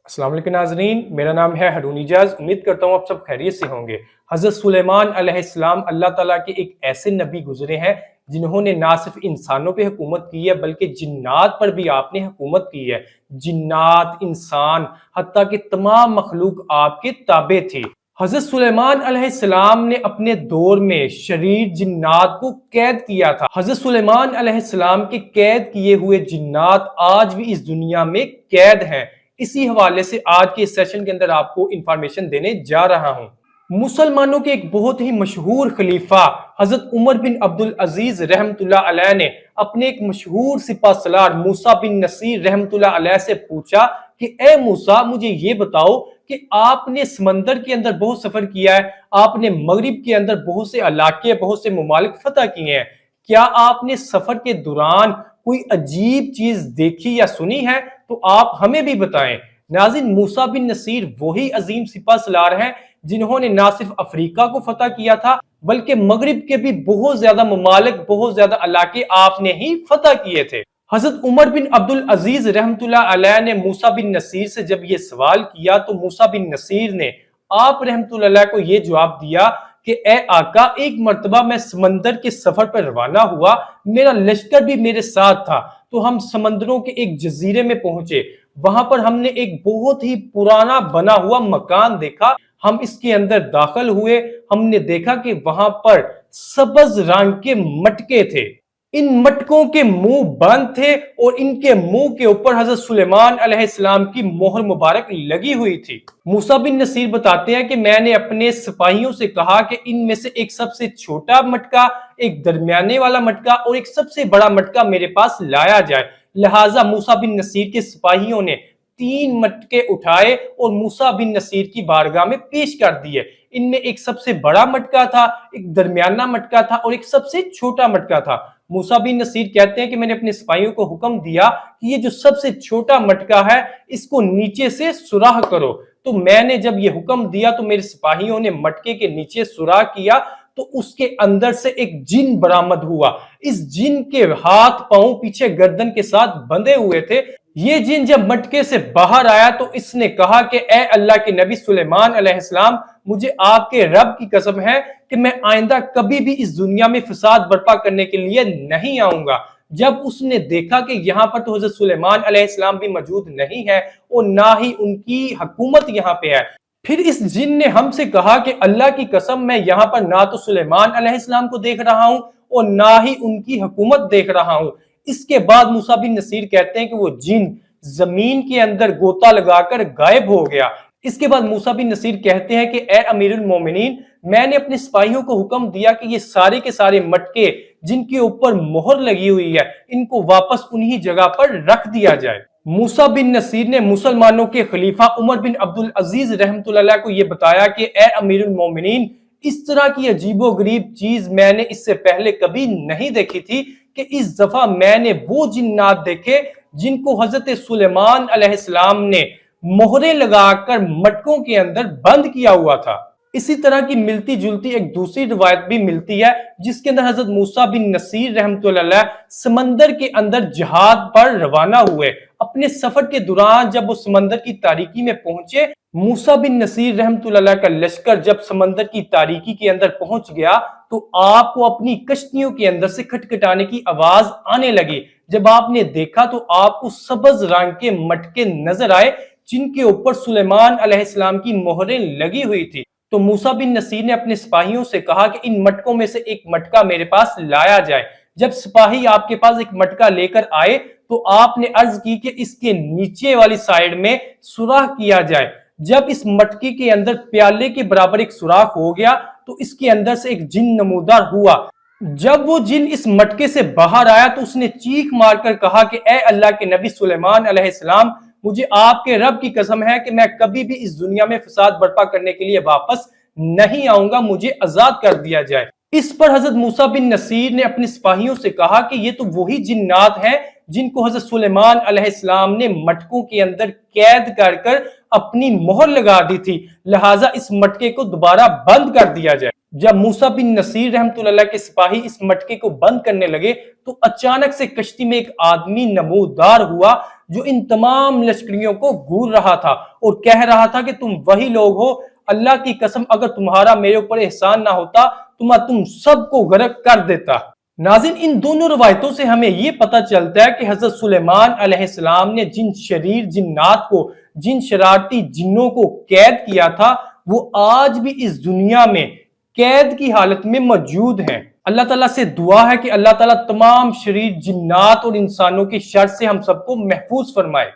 अस्सलाम वालेकुम नाज़रीन, मेरा नाम है हारून इजाज़। उम्मीद करता हूँ आप सब खैरियत से होंगे। हज़रत सुलेमान अलैहिस्सलाम अल्लाह ताला के एक ऐसे नबी गुजरे हैं जिन्होंने ना सिर्फ इंसानों पे हुकूमत की है बल्कि जिन्नात पर भी आपने हुकूमत की है। जिन्नात, इंसान, हत्ता कि तमाम मखलूक आपके ताबे थी। हज़रत सुलेमान अलैहिस्सलाम ने अपने दौर में शरीर जिन्नात को कैद किया था। हज़रत सुलेमान अलैहिस्सलाम के कैद किए हुए जिन्नात आज भी इस दुनिया में कैद हैं। इसी हवाले से आज के इस सेशन के अंदर आपको इंफॉर्मेशन देने जा रहा हूं। मुसलमानों के एक बहुत ही मशहूर खलीफा हजरत उमर बिन अब्दुल अजीज रहमतुल्लाह अलैह ने अपने एक मशहूर सिपा सलार मूसा बिन नसीर रहमतुल्लाह अलैह से पूछा कि ए मूसा, मुझे ये बताओ कि आपने समंदर के अंदर बहुत सफर किया है, आपने मगरिब के अंदर बहुत से इलाके, बहुत से मुमालिक फतह किए हैं, क्या आपने सफर के दौरान कोई अजीब चीज देखी या सुनी है? तो आप हमें भी बताएं। नाज़रीन, मूसा बिन नसीर वही अजीम सिपा सलार हैं जिन्होंने ना सिर्फ अफ्रीका को फतह किया था बल्कि मगरिब के भी बहुत ज्यादा ममालिक, बहुत ज्यादा इलाके आपने ही फतह किए थे। हजरत उमर बिन अब्दुल अजीज रहमतुल्लाह अलैह ने मूसा बिन नसीर से जब ये सवाल किया तो मूसा बिन नसीर ने आप रहमतुल्लाह अलैह को ये जवाब दिया कि ए आका, एक मर्तबा मैं समंदर के सफर पर रवाना हुआ, मेरा लश्कर भी मेरे साथ था, तो हम समंदरों के एक जजीरे में पहुंचे। वहां पर हमने एक बहुत ही पुराना बना हुआ मकान देखा। हम इसके अंदर दाखिल हुए, हमने देखा कि वहां पर सब्ज रंग के मटके थे। इन मटकों के मुंह बंद थे और इनके मुंह के ऊपर हजरत सुलेमान अलैहिस्सलाम की मोहर मुबारक लगी हुई थी। मूसा बिन नसीर बताते हैं कि मैंने अपने सिपाहियों से कहा कि इनमें से एक सबसे छोटा मटका, एक दरमियाने वाला मटका और एक सबसे बड़ा मटका मेरे पास लाया जाए। लिहाजा मूसा बिन नसीर के सिपाहियों ने 3 मटके उठाए और मूसा बिन नसीर की बारगाह में पेश कर दिए। इनमें एक सबसे बड़ा मटका था, एक दरमियाना मटका था और एक सबसे छोटा मटका था। मूसा बिन नसीर कहते हैं कि मैंने अपने सिपाहियों को हुक्म दिया कि ये जो सबसे छोटा मटका है इसको नीचे से सुराख करो। तो मैंने जब ये हुक्म दिया तो मेरे सिपाहियों ने मटके के नीचे सुराख किया तो उसके अंदर से एक जिन बरामद हुआ। इस जिन के हाथ पांव पीछे गर्दन के साथ बंधे हुए थे। ये जिन जब मटके से बाहर आया तो इसने कहा कि ए अल्लाह के नबी सुलेमान अलैहिस्सलाम, मुझे आपके रब की कसम है कि मैं आइंदा कभी भी इस दुनिया में फसाद बर्पा करने के लिए नहीं आऊंगा। जब उसने देखा कि यहाँ पर तो हजरत सुलेमान अलैहिस्सलाम भी मौजूद नहीं है और ना ही उनकी हुकूमत यहाँ पे है, फिर इस जिन ने हमसे कहा कि अल्लाह की कसम, मैं यहाँ पर ना तो सुलेमान अलैहिस्सलाम को देख रहा हूँ और ना ही उनकी हुकूमत देख रहा हूँ। इसके बाद मूसा बिन नसीर कहते हैं कि वो जिन जमीन के अंदर गोता लगाकर गायब हो गया। इसके बाद मूसा बिन नसीर कहते हैं कि ए अमीरुल मोमिनीन, मैंने अपने सिपाहियों को हुक्म दिया कि ये सारे के सारे मटके जिनके ऊपर मोहर लगी हुई है इनको वापस उन्हीं जगह पर रख दिया जाए। मूसा बिन नसीर ने मुसलमानों के खलीफा उमर बिन अब्दुल अजीज रहमतुल्लाह अलैह को यह बताया कि ए अमीरुल मोमिनीन, इस तरह की अजीबो गरीब चीज मैंने इससे पहले कभी नहीं देखी थी कि इस दफा मैंने वो जिन्नात देखे जिनको हजरत सुलेमान अलैहिस्सलाम ने मोहरे लगाकर मटकों के अंदर बंद किया हुआ था। इसी तरह की मिलती जुलती एक दूसरी रिवायत भी मिलती है जिसके अंदर हजरत मूसा बिन नसीर रहमतुल्लाह अलैह समंदर के अंदर जहाज पर रवाना हुए। अपने सफर के दौरान जब वो समंदर की तारीकी में पहुंचे, मूसा बिन नसीर रहमतुल्लाह अलैह का लश्कर जब समंदर की तारीकी के अंदर पहुंच गया तो आपको अपनी कश्तियों के अंदर से खटखटाने की आवाज आने लगी। जब आपने देखा तो आपको सब्ज रंग के मटके नजर आए जिनके ऊपर सुलेमान अलैहिस्सलाम की मोहरें लगी हुई थी। तो मूसा बिन नसीर ने अपने सिपाहियों से कहा कि इन मटकों में से एक मटका मेरे पास लाया जाए। जब सिपाही आपके पास एक मटका लेकर आए तो आपने अर्ज की कि इसके नीचे वाली साइड में सुराख किया जाए। जब इस मटके के अंदर प्याले के बराबर एक सुराख हो गया तो इसके अंदर से एक जिन नमूदार हुआ। जब वो जिन इस मटके से बाहर आया तो उसने चीख मारकर कहा कि ए अल्लाह के नबी सुलेमान अलैहिस्सलाम, मुझे आपके रब की कसम है कि मैं कभी भी इस दुनिया में फसाद बर्पा करने के लिए वापस नहीं आऊंगा, मुझे आजाद कर दिया जाए। इस पर हजरत मूसा बिन नसीर ने अपने सिपाहियों से कहा कि ये तो वही जिन्नात हैं जिनको हजरत सुलेमान अलैहिस्सलाम ने मटकों के अंदर कैद कर अपनी मोहर लगा दी थी, लिहाजा इस मटके को दोबारा बंद कर दिया जाए। जब मूसा बिन नसीर रहमतुल्लाह अलैह के सिपाही इस मटके को बंद करने लगे तो अचानक से कश्ती में एक आदमी नमूदार हुआ جو ان تمام لشکریوں کو گور رہا تھا اور کہہ رہا تھا کہ تم وہی لوگ ہو، اللہ کی قسم اگر تمہارا میرے اوپر احسان نہ ہوتا تو میں تم سب کو غرق کر دیتا۔ ناظرین، ان دونوں روایتوں سے ہمیں یہ پتہ چلتا ہے کہ حضرت سلیمان علیہ السلام نے جن شریر جنات کو، جن شرارتی جنوں کو قید کیا تھا، وہ آج بھی اس دنیا میں قید کی حالت میں موجود ہیں۔ اللہ تعالیٰ سے دعا ہے کہ اللہ تعالیٰ تمام شریر جنات اور انسانوں کی شر سے ہم سب کو محفوظ فرمائے۔